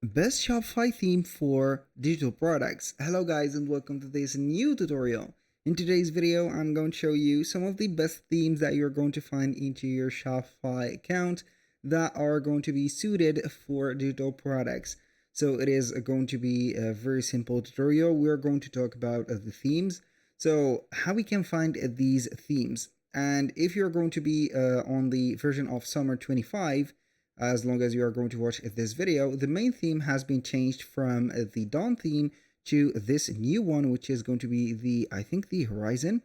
Best Shopify theme for digital products. Hello guys and welcome to this new tutorial. In today's video, I'm going to show you some of the best themes that you're going to find into your Shopify account that are going to be suited for digital products. So it is going to be a very simple tutorial. We're going to talk about the themes. So how we can find these themes. And if you're going to be on the version of summer 25, as long as you are going to watch this video, the main theme has been changed from the Dawn theme to this new one, which is going to be I think the Horizon.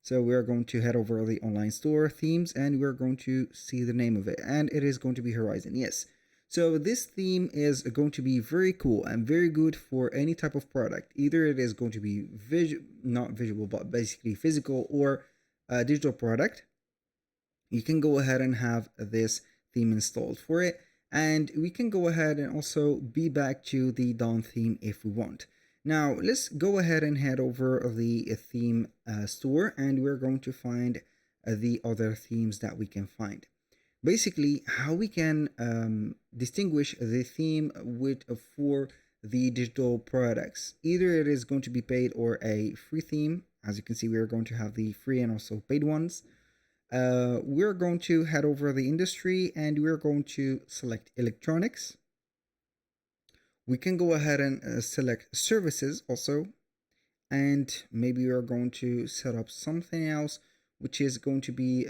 So we're going to head over to the online store themes and we're going to see the name of it. And it is going to be Horizon, yes. So this theme is going to be very cool and very good for any type of product. Either it is going to be not visual, but basically physical or a digital product. You can go ahead and have this theme installed for it, and we can go ahead and also be back to the Dawn theme if we want. Now let's go ahead and head over the theme store, and we're going to find the other themes that we can find. Basically, how we can distinguish the theme for the digital products. Either it is going to be paid or a free theme. As you can see, we are going to have the free and also paid ones. We're going to head over the industry and we're going to select electronics. We can go ahead and select services also, and maybe we're going to set up something else which is going to be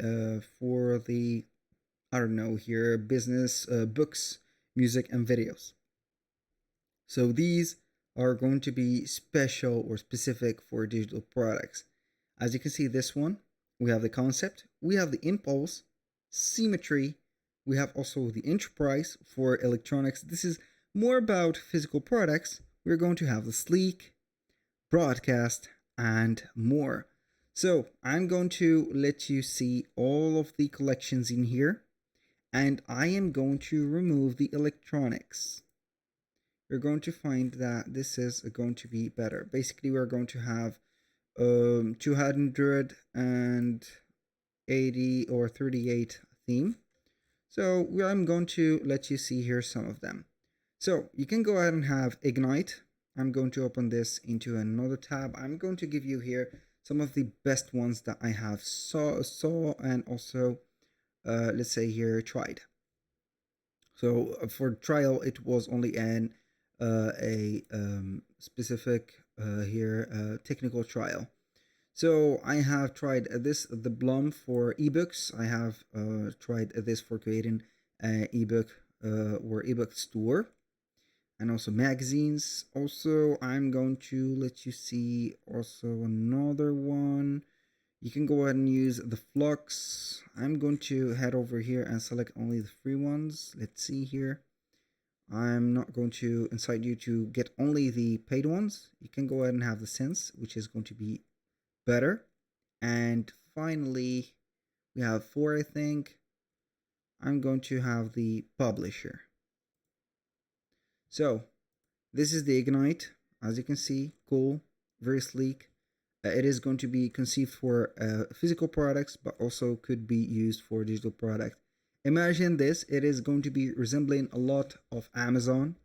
for the, I don't know here, business, books, music and videos. So these are going to be special or specific for digital products. As you can see, this one, we have the concept, we have the impulse, symmetry, we have also the enterprise for electronics. This is more about physical products. We're going to have the sleek, broadcast, and more. So I'm going to let you see all of the collections in here, and I am going to remove the electronics. You're going to find that this is going to be better. Basically, we're going to have 280 or 38 theme. So I'm going to let you see here some of them. So you can go ahead and have Ignite. I'm going to open this into another tab. I'm going to give you here some of the best ones that I have saw and also let's say here tried. So for trial, it was only a specific technical trial. So I have tried the Blum for ebooks. I have tried this for creating an ebook or ebook store, and also magazines. Also, I'm going to let you see also another one. You can go ahead and use the Flux. I'm going to head over here and select only the free ones. Let's see here. I'm not going to incite you to get only the paid ones. You can go ahead and have the Sense, which is going to be better. And finally, we have 4, I think. I'm going to have the Publisher. So this is the Ignite. As you can see, cool, very sleek. It is going to be conceived for physical products, but also could be used for digital products. Imagine this, it is going to be resembling a lot of Amazon.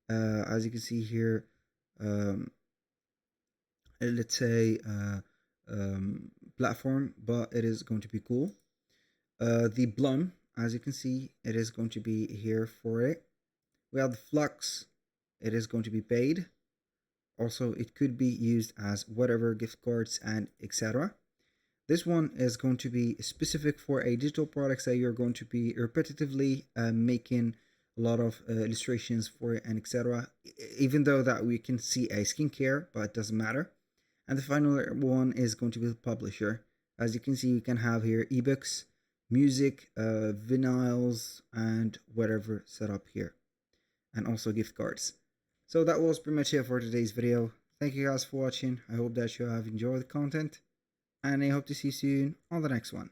As you can see here, let's say platform, but it is going to be cool. The Blum, as you can see, it is going to be here for it. We have the Flux, it is going to be paid. Also, it could be used as whatever, gift cards and etc. This one is going to be specific for a digital products that you're going to be repetitively making a lot of illustrations for it and etc. Even though that we can see a skincare, but it doesn't matter. And the final one is going to be the Publisher. As you can see, you can have here ebooks, music, vinyls, and whatever set up here. And also gift cards. So that was pretty much it for today's video. Thank you guys for watching. I hope that you have enjoyed the content, and I hope to see you soon on the next one.